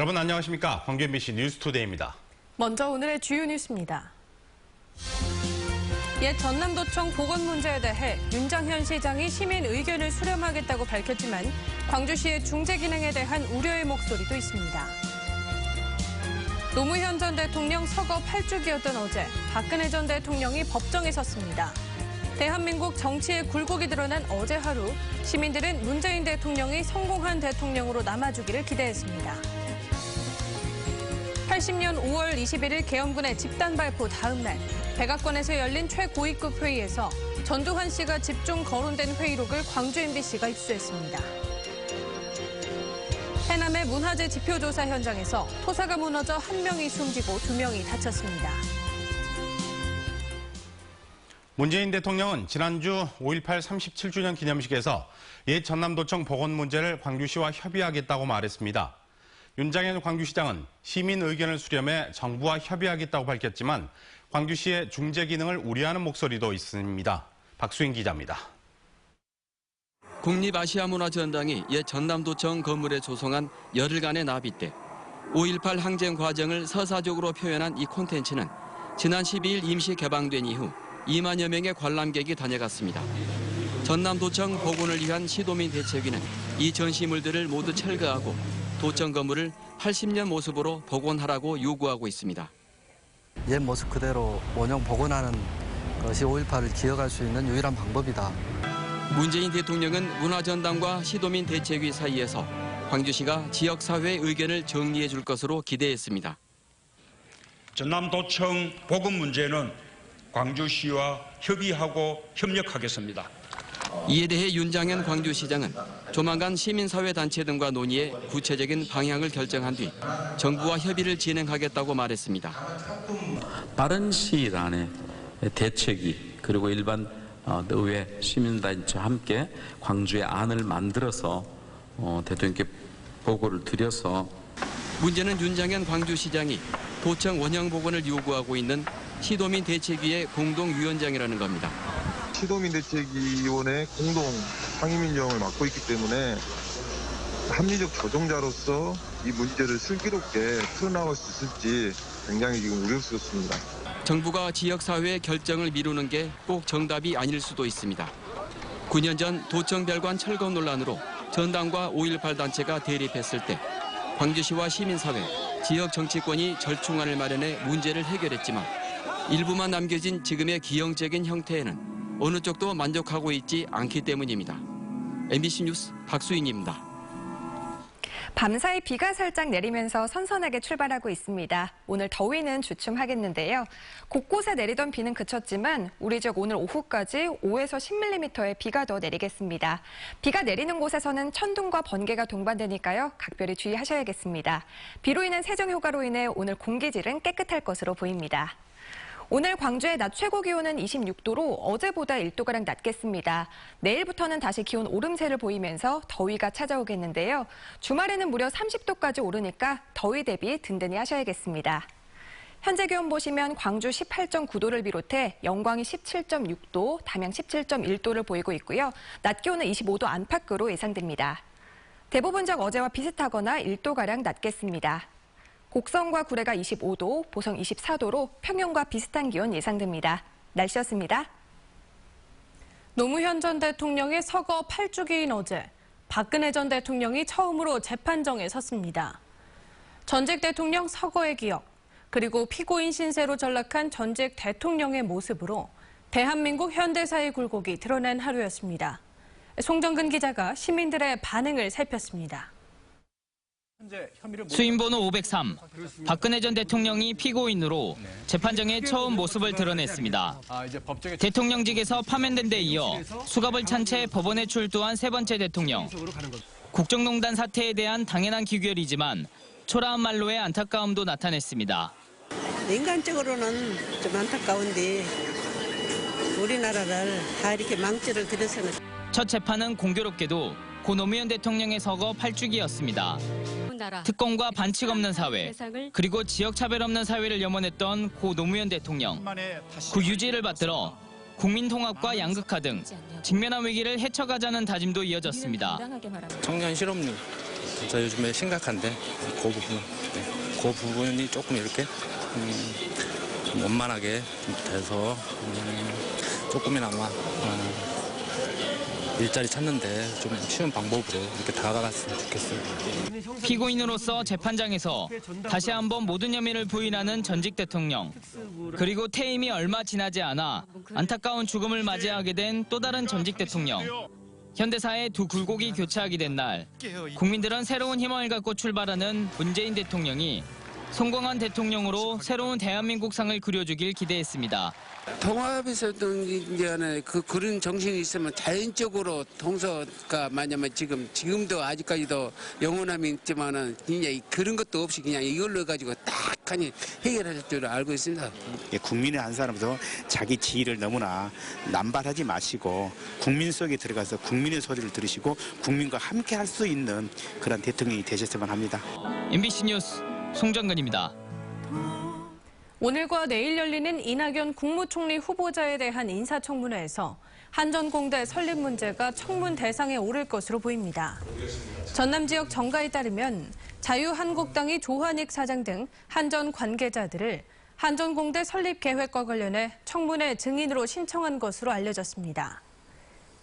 여러분 안녕하십니까? 광주 MBC 뉴스투데이입니다. 먼저 오늘의 주요 뉴스입니다. 옛 전남도청 복원 문제에 대해 윤장현 시장이 시민 의견을 수렴하겠다고 밝혔지만 광주시의 중재 기능에 대한 우려의 목소리도 있습니다. 노무현 전 대통령 서거 8주기였던 어제 박근혜 전 대통령이 법정에 섰습니다. 대한민국 정치의 굴곡이 드러난 어제 하루, 시민들은 문재인 대통령이 성공한 대통령으로 남아주기를 기대했습니다. 80년 5월 21일 계엄군의 집단 발포 다음 날, 백악관에서 열린 최고위급 회의에서 전두환 씨가 집중 거론된 회의록을 광주 MBC가 입수했습니다. 해남의 문화재 지표조사 현장에서 토사가 무너져 1명이 숨지고 2명이 다쳤습니다. 문재인 대통령은 지난주 5.18 37주년 기념식에서 옛 전남도청 복원 문제를 광주시와 협의하겠다고 말했습니다. 윤장현 광주시장은 시민 의견을 수렴해 정부와 협의하겠다고 밝혔지만 광주시의 중재 기능을 우려하는 목소리도 있습니다. 박수인 기자입니다. 국립아시아문화전당이 옛 전남도청 건물에 조성한 열흘간의 나비 때 5.18 항쟁 과정을 서사적으로 표현한 이 콘텐츠는 지난 12일 임시 개방된 이후 2만여 명의 관람객이 다녀갔습니다. 전남도청 복원을 위한 시도민 대책위는 이 전시물들을 모두 철거하고 도청 건물을 80년 모습으로 복원하라고 요구하고 있습니다. 옛 모습 그대로 원형 복원하는 것이 5.18을 기억할 수 있는 유일한 방법이다. 문재인 대통령은 문화전당과 시도민 대책위 사이에서 광주시가 지역사회의 의견을 정리해 줄 것으로 기대했습니다. 전남도청 복원 문제는 광주시와 협의하고 협력하겠습니다. 이에 대해 윤장현 광주시장은 조만간 시민사회단체 등과 논의해 구체적인 방향을 결정한 뒤 정부와 협의를 진행하겠다고 말했습니다. 빠른 시일 안에 대책위 그리고 일반 의회 시민단체와 함께 광주의 안을 만들어서 대통령께 보고를 드려서 문제는 윤장현 광주시장이 도청 원형 복원을 요구하고 있는 시도민 대책위의 공동위원장이라는 겁니다. 시도민대책위원회 공동 상임위원장을 맡고 있기 때문에 합리적 조정자로서 이 문제를 슬기롭게 풀어나갈 수 있을지 굉장히 지금 우려스럽습니다. 정부가 지역사회의 결정을 미루는 게 꼭 정답이 아닐 수도 있습니다. 9년 전 도청별관 철거 논란으로 전당과 5.18 단체가 대립했을 때 광주시와 시민사회, 지역 정치권이 절충안을 마련해 문제를 해결했지만 일부만 남겨진 지금의 기형적인 형태에는 어느 쪽도 만족하고 있지 않기 때문입니다. MBC 뉴스 박수인입니다. 밤사이 비가 살짝 내리면서 선선하게 출발하고 있습니다. 오늘 더위는 주춤하겠는데요. 곳곳에 내리던 비는 그쳤지만 우리 지역 오늘 오후까지 5에서 10mm의 비가 더 내리겠습니다. 비가 내리는 곳에서는 천둥과 번개가 동반되니까요. 각별히 주의하셔야겠습니다. 비로 인한 세정효과로 인해 오늘 공기질은 깨끗할 것으로 보입니다. 오늘 광주의 낮 최고 기온은 26도로 어제보다 1도가량 낮겠습니다. 내일부터는 다시 기온 오름세를 보이면서 더위가 찾아오겠는데요. 주말에는 무려 30도까지 오르니까 더위 대비 든든히 하셔야겠습니다. 현재 기온 보시면 광주 18.9도를 비롯해 영광이 17.6도, 담양 17.1도를 보이고 있고요. 낮 기온은 25도 안팎으로 예상됩니다. 대부분 적 어제와 비슷하거나 1도가량 낮겠습니다. 곡성과 구례가 25도, 보성 24도로 평년과 비슷한 기온 예상됩니다. 날씨였습니다. 노무현 전 대통령의 서거 8주기인 어제 박근혜 전 대통령이 처음으로 재판정에 섰습니다. 전직 대통령 서거의 기억, 그리고 피고인 신세로 전락한 전직 대통령의 모습으로 대한민국 현대사의 굴곡이 드러난 하루였습니다. 송정근 기자가 시민들의 반응을 살폈습니다. 수임번호 503, 박근혜 전 대통령이 피고인으로 재판정에 처음 모습을 드러냈습니다. 대통령직에서 파면된 데 이어 수갑을 찬 채 법원에 출두한 세 번째 대통령. 국정농단 사태에 대한 당연한 기결이지만 초라한 말로의 안타까움도 나타냈습니다. 인간적으로는 좀 안타까운데 우리나라를 다 이렇게 망치를 들여서는. 첫 재판은 공교롭게도 고 노무현 대통령의 서거 8주기였습니다. 특권과 반칙 없는 사회, 그리고 지역차별 없는 사회를 염원했던 고 노무현 대통령. 그 유지를 받들어 국민통합과 양극화 등 직면한 위기를 헤쳐가자는 다짐도 이어졌습니다. 청년 실업률 진짜 요즘에 심각한데 그 부분이 조금 이렇게 좀 원만하게 돼서 조금이나마 일자리 찾는데 좀 쉬운 방법으로 이렇게 다가갔으면 좋겠어요. 피고인으로서 재판장에서 다시 한번 모든 혐의를 부인하는 전직 대통령. 그리고 퇴임이 얼마 지나지 않아 안타까운 죽음을 맞이하게 된 또 다른 전직 대통령. 현대사의 두 굴곡이 교차하게 된 날, 국민들은 새로운 희망을 갖고 출발하는 문재인 대통령이 성공한 대통령으로 새로운 대한민국상을 그려주길 기대했습니다. 통합에서든 이제 그런 정신이 있으면 자연적으로 통서가 만약에 지금도 아직까지도 영원함이 있지만은 이제 그런 것도 없이 그냥 이걸로 가지고 딱하니 해결할 줄 알고 있습니다. 국민의 한 사람도 자기 지위를 너무나 남발하지 마시고 국민 속에 들어가서 국민의 소리를 들으시고 국민과 함께 할 수 있는 그런 대통령이 되셨으면 합니다. MBC 뉴스 송정근입니다. 오늘과 내일 열리는 이낙연 국무총리 후보자에 대한 인사청문회에서 한전공대 설립 문제가 청문 대상에 오를 것으로 보입니다. 전남 지역 정가에 따르면 자유한국당이 조한익 사장 등 한전 관계자들을 한전공대 설립 계획과 관련해 청문회 증인으로 신청한 것으로 알려졌습니다.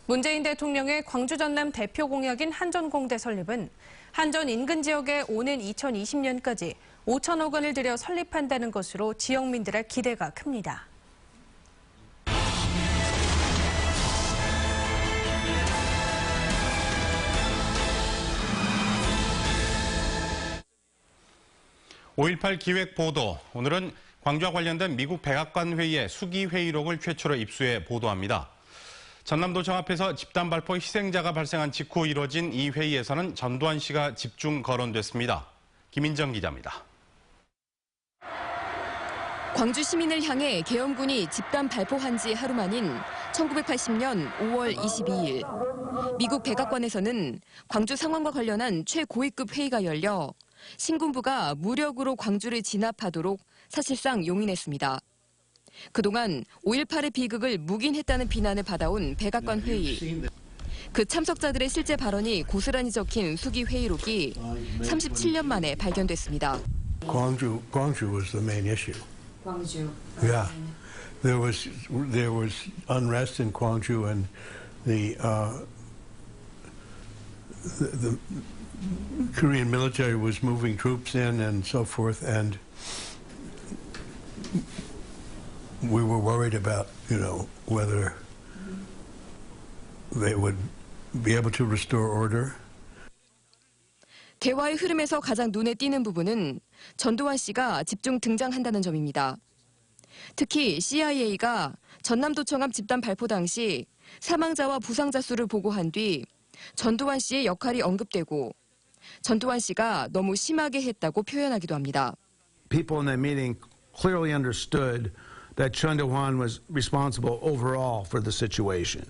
문재인 대통령의 광주 전남 대표 공약인 한전공대 설립은 한전 인근 지역에 오는 2020년까지 5천억 원을 들여 설립한다는 것으로 지역민들의 기대가 큽니다. (5.18) 기획 보도. 오늘은 광주와 관련된 미국 백악관 회의의 수기 회의록을 최초로 입수해 보도합니다. 전남도청 앞에서 집단 발포 희생자가 발생한 직후 이뤄진 이 회의에서는 전두환 씨가 집중 거론됐습니다. 김인정 기자입니다. 광주 시민을 향해 계엄군이 집단 발포한 지 하루 만인 1980년 5월 22일 미국 백악관에서는 광주 상황과 관련한 최고위급 회의가 열려 신군부가 무력으로 광주를 진압하도록 사실상 용인했습니다. 그동안 5.18의 비극을 묵인했다는 비난을 받아온 백악관 회의. 그 참석자들의 실제 발언이 고스란히 적힌 수기 회의록이 37년 만에 발견됐습니다. Gwangju was the main issue. Gwangju. Yeah, there was unrest in Gwangju, and the Korean military was moving troops in and so forth, and we were worried about, whether they would be able to restore order. 대화의 흐름에서 가장 눈에 띄는 부분은 전두환 씨가 집중 등장한다는 점입니다. 특히 CIA가 전남도청 앞 집단 발포 당시 사망자와 부상자 수를 보고한 뒤 전두환 씨의 역할이 언급되고 전두환 씨가 너무 심하게 했다고 표현하기도 합니다. People in that meeting clearly understood that Chun Doo-hwan was responsible overall for the situation.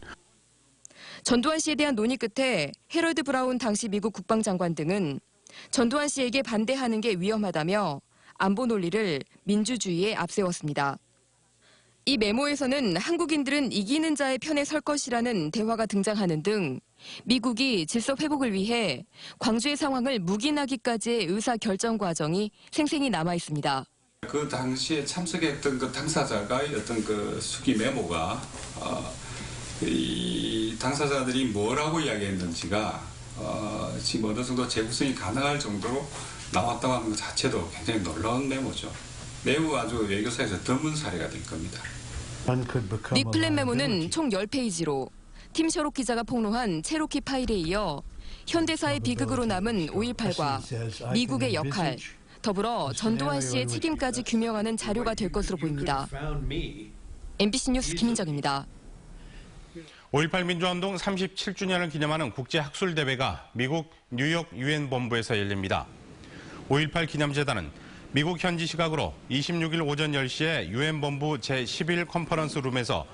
전두환 씨에 대한 논의 끝에 해럴드 브라운 당시 미국 국방장관 등은 전두환 씨에게 반대하는 게 위험하다며 안보 논리를 민주주의에 앞세웠습니다. 이 메모에서는 한국인들은 이기는 자의 편에 설 것이라는 대화가 등장하는 등 미국이 질서 회복을 위해 광주의 상황을 묵인하기까지의 의사 결정 과정이 생생히 남아 있습니다. 그 당시에 참석했던 그 당사자가 어떤 그 수기 메모가 이 당사자들이 뭐라고 이야기했는지가 지금 어느 정도 재구성이 가능할 정도로 나왔다고 하는 것 자체도 굉장히 놀라운 메모죠. 매우 아주 외교사에서 드문 사례가 될 겁니다. 닉 플랜 메모는 총 10페이지로 팀 셔록 기자가 폭로한 체로키 파일에 이어 현대사의 비극으로 남은 5.18과 미국의 역할, 더불어 전두환 씨의 책임까지 규명하는 자료가 될 것으로 보입니다. MBC 뉴스 김인정입니다. 5.18 민주화운동 37주년을 기념하는 국제학술대회가 미국 뉴욕 유엔 본부에서 열립니다. 5.18 기념재단은 미국 현지 시각으로 26일 오전 10시에 유엔 본부 제11 컨퍼런스 룸에서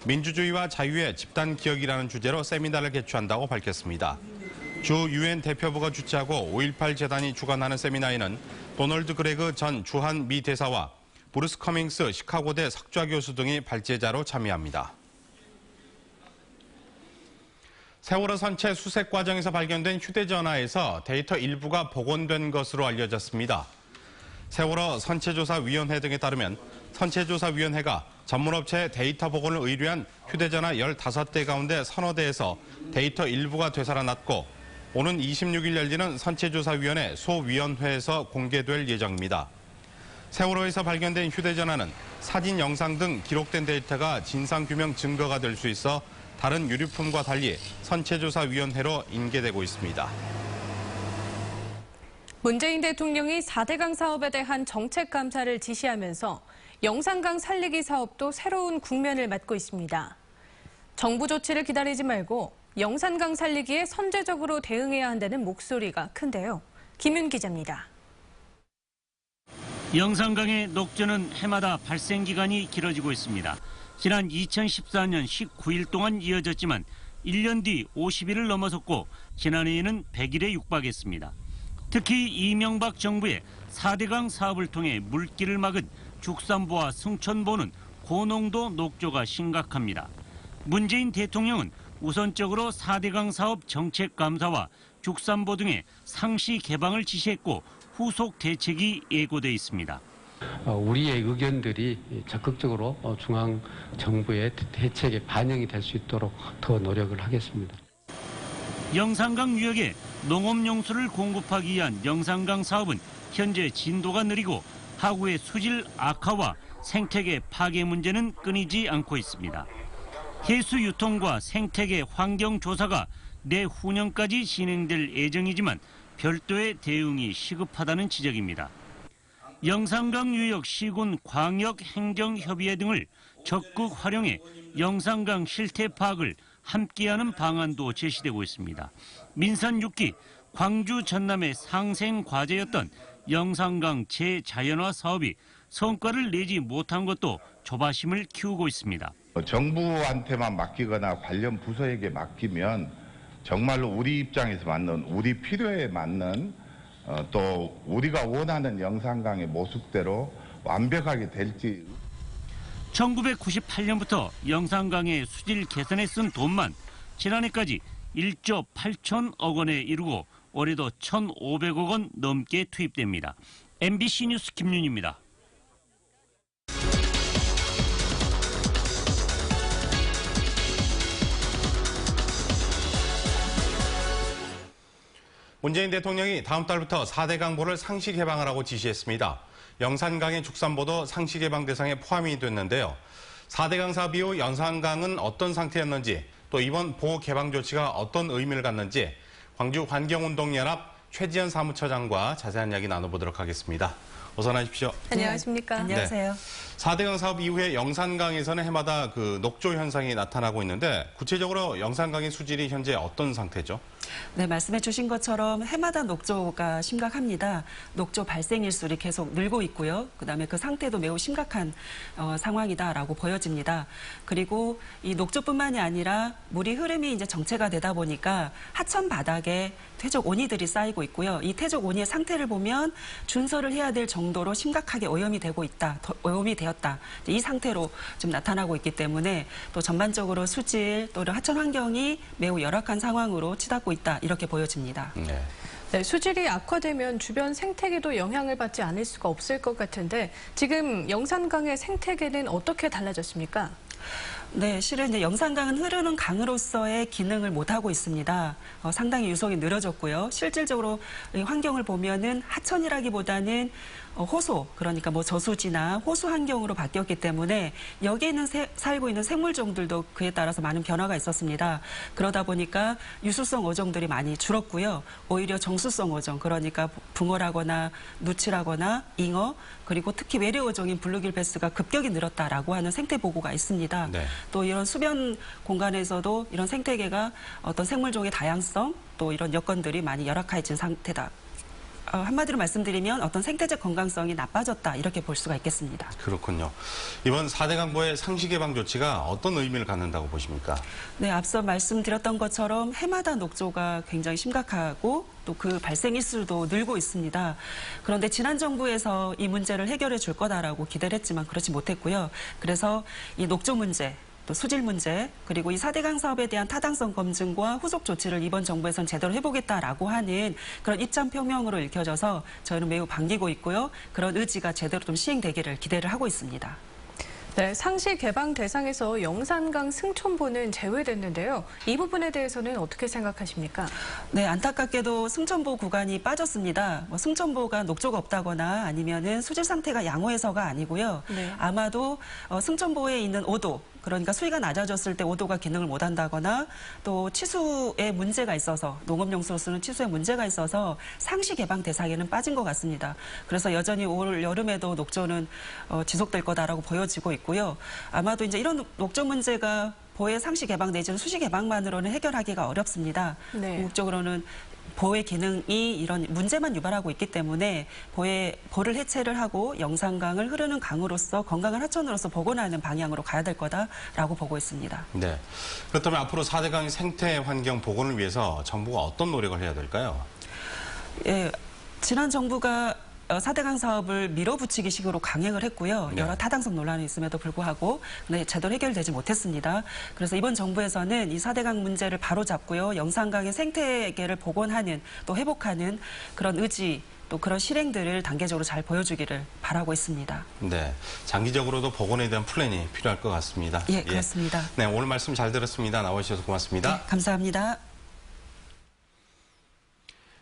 민주주의와 자유의 집단 기억이라는 주제로 세미나를 개최한다고 밝혔습니다. 주 유엔 대표부가 주최하고 5.18 재단이 주관하는 세미나에는 도널드 그레그 전 주한 미 대사와 브루스 커밍스 시카고대 석좌 교수 등이 발제자로 참여합니다. 세월호 선체 수색 과정에서 발견된 휴대전화에서 데이터 일부가 복원된 것으로 알려졌습니다. 세월호 선체조사위원회 등에 따르면 선체조사위원회가 전문업체에 데이터 복원을 의뢰한 휴대전화 15대 가운데 서너 대에서 데이터 일부가 되살아났고 오는 26일 열리는 선체조사위원회 소위원회에서 공개될 예정입니다. 세월호에서 발견된 휴대전화는 사진, 영상 등 기록된 데이터가 진상규명 증거가 될 수 있어 다른 유류품과 달리 선체조사위원회로 인계되고 있습니다. 문재인 대통령이 4대강 사업에 대한 정책 감사를 지시하면서 영산강 살리기 사업도 새로운 국면을 맞고 있습니다. 정부 조치를 기다리지 말고 영산강 살리기에 선제적으로 대응해야 한다는 목소리가 큰데요. 김윤 기자입니다. 영산강의 녹조는 해마다 발생 기간이 길어지고 있습니다. 지난 2014년 19일 동안 이어졌지만 1년 뒤 50일을 넘어섰고 지난해에는 100일에 육박했습니다. 특히 이명박 정부의 4대강 사업을 통해 물길을 막은 죽산보와 승천보는 고농도 녹조가 심각합니다. 문재인 대통령은 우선적으로 4대강 사업 정책 감사와 죽산보 등의 상시 개방을 지시했고 후속 대책이 예고돼 있습니다. 우리의 의견들이 적극적으로 중앙 정부의 대책에 반영이 될 수 있도록 더 노력을 하겠습니다. 영산강 유역에 농업용수를 공급하기 위한 영산강 사업은 현재 진도가 느리고 하구의 수질 악화와 생태계 파괴 문제는 끊이지 않고 있습니다. 해수 유통과 생태계 환경 조사가 내후년까지 진행될 예정이지만 별도의 대응이 시급하다는 지적입니다. 영산강 유역 시군 광역 행정협의회 등을 적극 활용해 영산강 실태 파악을 함께하는 방안도 제시되고 있습니다. 민선 6기 광주 전남의 상생 과제였던 영산강 재자연화 사업이 성과를 내지 못한 것도 조바심을 키우고 있습니다. 정부한테만 맡기거나 관련 부서에게 맡기면 정말로 우리 입장에서 맞는, 우리 필요에 맞는 또 우리가 원하는 영산강의 모습대로 완벽하게 될지. 1998년부터 영산강의 수질 개선에 쓴 돈만 지난해까지 1조 8천억 원에 이르고 올해도 1,500억 원 넘게 투입됩니다. MBC 뉴스 김윤입니다. 문재인 대통령이 다음 달부터 4대강보를 상시 개방을 하고 지시했습니다. 영산강의 죽산보도 상시 개방 대상에 포함이 됐는데요. 4대강 사업 이후 영산강은 어떤 상태였는지 또 이번 보호 개방 조치가 어떤 의미를 갖는지 광주 환경운동연합 최지연 사무처장과 자세한 이야기 나눠보도록 하겠습니다. 어서 나십시오. 안녕하십니까. 안녕하세요. 4대강 사업 이후에 영산강에서는 해마다 녹조 현상이 나타나고 있는데 구체적으로 영산강의 수질이 현재 어떤 상태죠? 네, 말씀해 주신 것처럼 해마다 녹조가 심각합니다. 녹조 발생 일수이 계속 늘고 있고요. 그다음에 그 상태도 매우 심각한 상황이다라고 보여집니다. 그리고 이 녹조뿐만이 아니라 물이 흐름이 이제 정체가 되다 보니까 하천 바닥에 퇴적 온이들이 쌓이고 있고요. 이 퇴적 온이의 상태를 보면 준설을 해야 될 정도로 심각하게 오염이 되고 있다, 오염이 되었다. 이 상태로 좀 나타나고 있기 때문에 또 전반적으로 수질 또 하천 환경이 매우 열악한 상황으로 치닫고 있다 이렇게 보여집니다. 네, 수질이 악화되면 주변 생태계도 영향을 받지 않을 수가 없을 것 같은데 지금 영산강의 생태계는 어떻게 달라졌습니까? 네, 실은 이제 영산강은 흐르는 강으로서의 기능을 못하고 있습니다. 상당히 유속이 늘어졌고요. 실질적으로 이 환경을 보면은 하천이라기보다는 호소, 그러니까 저수지나 호수 환경으로 바뀌었기 때문에 여기에 살고 있는 생물종들도 그에 따라서 많은 변화가 있었습니다. 그러다 보니까 유수성 어종들이 많이 줄었고요. 오히려 정수성 어종, 그러니까 붕어라거나 누치라거나 잉어, 그리고 특히 외래 어종인 블루길베스가 급격히 늘었다라고 하는 생태 보고가 있습니다. 네. 또 이런 수변 공간에서도 이런 생태계가 어떤 생물종의 다양성, 또 이런 여건들이 많이 열악해진 상태다. 한마디로 말씀드리면 어떤 생태적 건강성이 나빠졌다 이렇게 볼 수가 있겠습니다. 그렇군요. 이번 4대강보의 상시 개방 조치가 어떤 의미를 갖는다고 보십니까? 네, 앞서 말씀드렸던 것처럼 해마다 녹조가 굉장히 심각하고 또 그 발생 일수도 늘고 있습니다. 그런데 지난 정부에서 이 문제를 해결해 줄 거다라고 기대를 했지만 그렇지 못했고요. 그래서 이 녹조 문제, 또 수질 문제, 그리고 이 4대강 사업에 대한 타당성 검증과 후속 조치를 이번 정부에선 제대로 해보겠다라고 하는 그런 입장 표명으로 읽혀져서 저희는 매우 반기고 있고요. 그런 의지가 제대로 좀 시행되기를 기대를 하고 있습니다. 네, 상시 개방 대상에서 영산강 승천보는 제외됐는데요. 이 부분에 대해서는 어떻게 생각하십니까? 네, 안타깝게도 승천보 구간이 빠졌습니다. 승천보가 녹조가 없다거나 아니면은 수질 상태가 양호해서가 아니고요. 네. 아마도 승천보에 있는 오도, 그러니까 수위가 낮아졌을 때 오도가 기능을 못한다거나 또 치수에 문제가 있어서 농업용수로 쓰는 치수에 문제가 있어서 상시 개방 대상에는 빠진 것 같습니다. 그래서 여전히 올 여름에도 녹조는 지속될 거다라고 보여지고 있고요. 아마도 이제 이런 녹조 보의 상시 개방 내지는 수시 개방만으로는 해결하기가 어렵습니다. 네. 궁극적으로는 보의 기능이 이런 문제만 유발하고 있기 때문에 보를 해체를 하고 영산강을 흐르는 강으로서 건강한 하천으로서 복원하는 방향으로 가야 될 거다라고 보고 있습니다. 네. 그렇다면 앞으로 4대강 생태 환경 복원을 위해서 정부가 어떤 노력을 해야 될까요? 예, 지난 정부가 4대강 사업을 밀어붙이기 식으로 강행을 했고요. 네. 여러 타당성 논란이 있음에도 불구하고 제대로 해결되지 못했습니다. 그래서 이번 정부에서는 이 4대강 문제를 바로잡고요. 영산강의 생태계를 복원하는 또 회복하는 그런 의지 또 그런 실행들을 단계적으로 잘 보여주기를 바라고 있습니다. 네, 장기적으로도 복원에 대한 플랜이 필요할 것 같습니다. 예, 그렇습니다. 네, 오늘 말씀 잘 들었습니다. 나와주셔서 고맙습니다. 네, 감사합니다.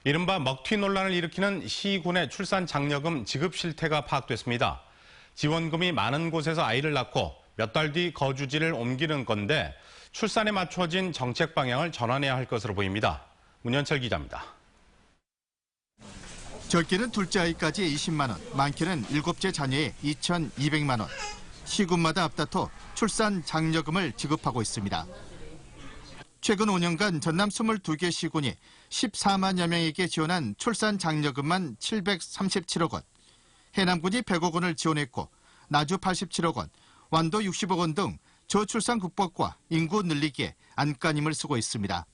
이른바 먹튀 논란을 일으키는 시군의 출산 장려금 지급 실태가 파악됐습니다. 지원금이 많은 곳에서 아이를 낳고 몇 달 뒤 거주지를 옮기는 건데 출산에 맞춰진 정책 방향을 전환해야 할 것으로 보입니다. 문현철 기자입니다. 적게는 둘째 아이까지 20만 원, 많게는 7째 자녀에 2,200만 원. 시군마다 앞다퉈 출산 장려금을 지급하고 있습니다. 최근 5년간 전남 22개 시군이 14만여 명에게 지원한 출산 장려금만 737억 원, 해남군이 100억 원을 지원했고 나주 87억 원, 완도 60억 원 등 저출산 극복과 인구 늘리기에 안간힘을 쓰고 있습니다.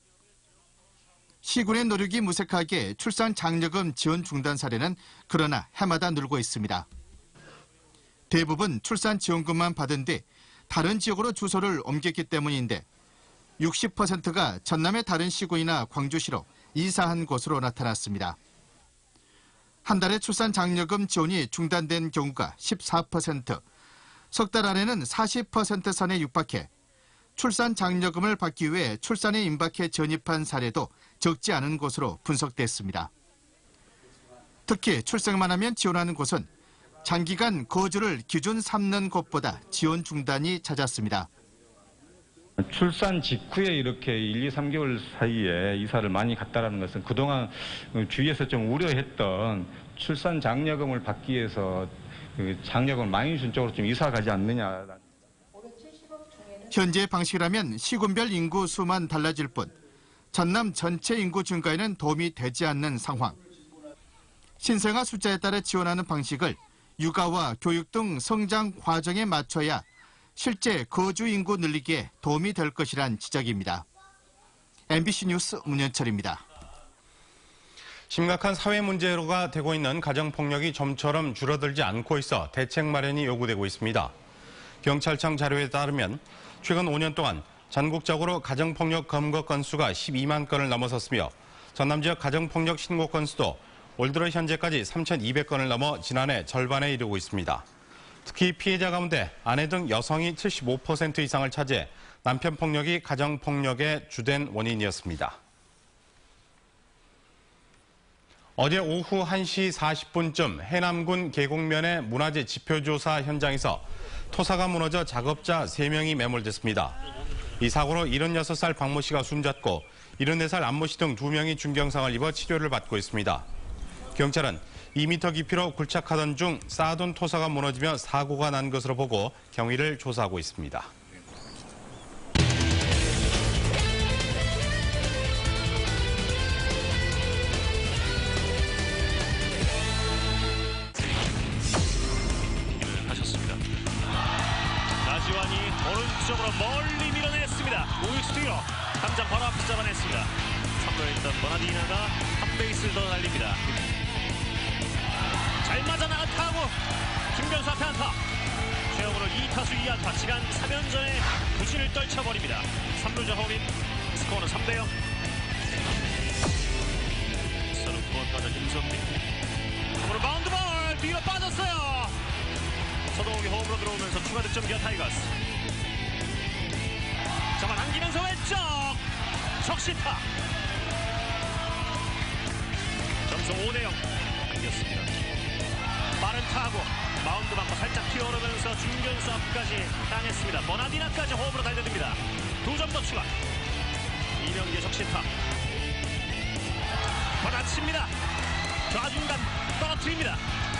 시군의 노력이 무색하게 출산 장려금 지원 중단 사례는 그러나 해마다 늘고 있습니다. 대부분 출산 지원금만 받은 뒤 다른 지역으로 주소를 옮겼기 때문인데 60%가 전남의 다른 시군이나 광주시로 이사한 것으로 나타났습니다. 한 달에 출산 장려금 지원이 중단된 경우가 14%, 석 달 안에는 40% 선에 육박해 출산 장려금을 받기 위해 출산에 임박해 전입한 사례도 적지 않은 것으로 분석됐습니다. 특히 출생만 하면 지원하는 곳은 장기간 거주를 기준 삼는 곳보다 지원 중단이 잦았습니다. 출산 직후에 이렇게 1, 2, 3개월 사이에 이사를 많이 갔다라는 것은 그동안 주위에서 좀 우려했던 출산 장려금을 받기 위해서 장려금을 많이 준 쪽으로 좀 이사 가지 않느냐. 현재 방식이라면 시군별 인구 수만 달라질 뿐 전남 전체 인구 증가에는 도움이 되지 않는 상황. 신생아 숫자에 따라 지원하는 방식을 육아와 교육 등 성장 과정에 맞춰야 실제 거주 인구 늘리기에 도움이 될 것이란 지적입니다. MBC 뉴스 문현철입니다. 심각한 사회 문제가 되고 있는 가정폭력이 좀처럼 줄어들지 않고 있어 대책 마련이 요구되고 있습니다. 경찰청 자료에 따르면 최근 5년 동안 전국적으로 가정폭력 검거 건수가 12만 건을 넘어섰으며 전남 지역 가정폭력 신고 건수도 올 들어 현재까지 3,200건을 넘어 지난해 절반에 이르고 있습니다. 특히 피해자 가운데 아내 등 여성이 75% 이상을 차지해 남편 폭력이 가정폭력의 주된 원인이었습니다. 어제 오후 1시 40분쯤 해남군 계곡면의 문화재 지표조사 현장에서 토사가 무너져 작업자 3명이 매몰됐습니다. 이 사고로 76살 박모 씨가 숨졌고 74살 안모 씨 등 2명이 중경상을 입어 치료를 받고 있습니다. 경찰은 2m 깊이로 굴착하던 중 쌓아둔 토사가 무너지며 사고가 난 것으로 보고 경위를 조사하고 있습니다. 하셨습니다. 나지완이 오른쪽으로 멀리 밀어냈습니다. 우익수 뒤로 당장 바로 앞서 잡아냈습니다. 3루에 있던 버나디나가 한 베이스를 더 날립니다. 잘 맞아 나타하고 김병수 앞에 안타. 최영으로 2타수 2안타, 지난 3연전에 부진을 떨쳐버립니다. 3루자 허민, 스코어는 3대0. 서는 9번 타자 김선민. 오늘 바운드볼 뒤로 빠졌어요. 서동욱이 홈으로 들어오면서 추가 득점 기아 타이거스. 잡아당기면서 왼쪽 적시타. 점수 5대0 당겼습니다. 빠른 타구, 마운드 받고 살짝 튀어오르면서 중견수 앞까지 향했습니다. 버나디나까지 홈으로 달려듭니다. 2점 더 추가. 이명기의 적시타. 받아칩니다. 좌중간 떨어뜨립니다.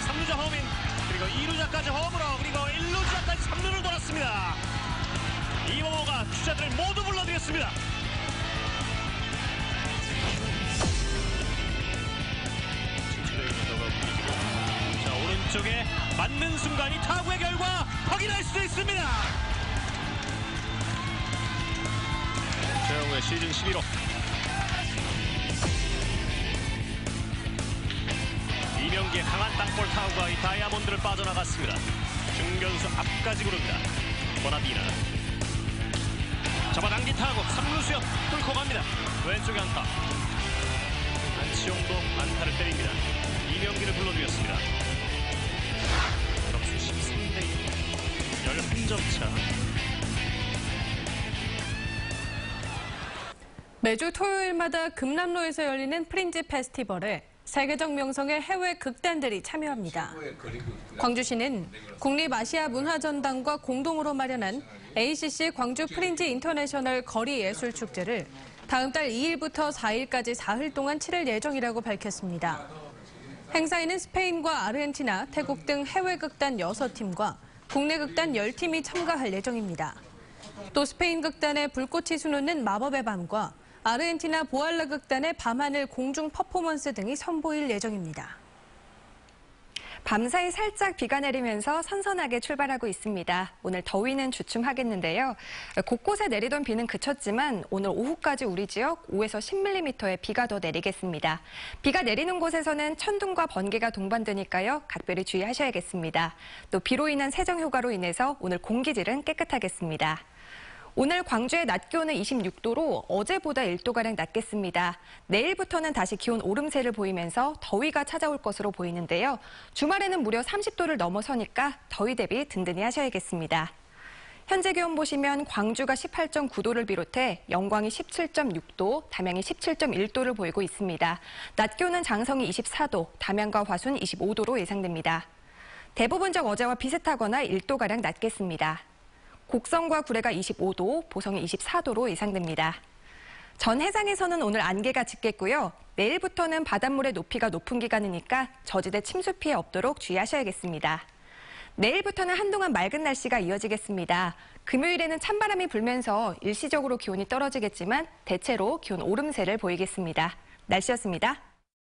3루자 허민, 그리고 2루자까지 홈으로, 그리고 1루자까지 3루를 돌았습니다. 이범호가 주자들을 모두 불러들였습니다. 자, 오른쪽에 맞는 순간 이 타구의 결과 확인할 수 있습니다. 최영우의 시즌 11호. 이명기의 강한 땅볼 타구가 이 다이아몬드를 빠져나갔습니다. 중견수 앞까지 구릅니다. 버나디나. 잡아당긴 타구 3루 수역 뚫고 갑니다. 왼쪽에 안타. 안치홍도 안타를 때립니다. 이명기를 불러주었습니다. 점수 13대2, 11점 차. 매주 토요일마다 금남로에서 열리는 프린지 페스티벌에 세계적 명성의 해외 극단들이 참여합니다. 광주시는 국립아시아문화전당과 공동으로 마련한 ACC 광주 프린지 인터내셔널 거리예술축제를 다음 달 2일부터 4일까지 사흘 동안 치를 예정이라고 밝혔습니다. 행사에는 스페인과 아르헨티나, 태국 등 해외 극단 6팀과 국내 극단 10팀이 참가할 예정입니다. 또 스페인 극단의 불꽃이 수놓는 마법의 밤과 아르헨티나 보알라 극단의 밤하늘 공중 퍼포먼스 등이 선보일 예정입니다. 밤사이 살짝 비가 내리면서 선선하게 출발하고 있습니다. 오늘 더위는 주춤하겠는데요. 곳곳에 내리던 비는 그쳤지만 오늘 오후까지 우리 지역 5에서 10mm의 비가 더 내리겠습니다. 비가 내리는 곳에서는 천둥과 번개가 동반되니까요. 각별히 주의하셔야겠습니다. 또 비로 인한 세정 효과로 인해서 오늘 공기질은 깨끗하겠습니다. 오늘 광주의 낮 기온은 26도로 어제보다 1도가량 낮겠습니다. 내일부터는 다시 기온 오름세를 보이면서 더위가 찾아올 것으로 보이는데요. 주말에는 무려 30도를 넘어서니까 더위 대비 든든히 하셔야겠습니다. 현재 기온 보시면 광주가 18.9도를 비롯해 영광이 17.6도, 담양이 17.1도를 보이고 있습니다. 낮 기온은 장성이 24도, 담양과 화순 25도로 예상됩니다. 대부분적 어제와 비슷하거나 1도가량 낮겠습니다. 곡성과 구례가 25도, 보성이 24도로 예상됩니다. 전 해상에서는 오늘 안개가 짙겠고요. 내일부터는 바닷물의 높이가 높은 기간이니까 저지대 침수 피해 없도록 주의하셔야겠습니다. 내일부터는 한동안 맑은 날씨가 이어지겠습니다. 금요일에는 찬바람이 불면서 일시적으로 기온이 떨어지겠지만 대체로 기온 오름세를 보이겠습니다. 날씨였습니다.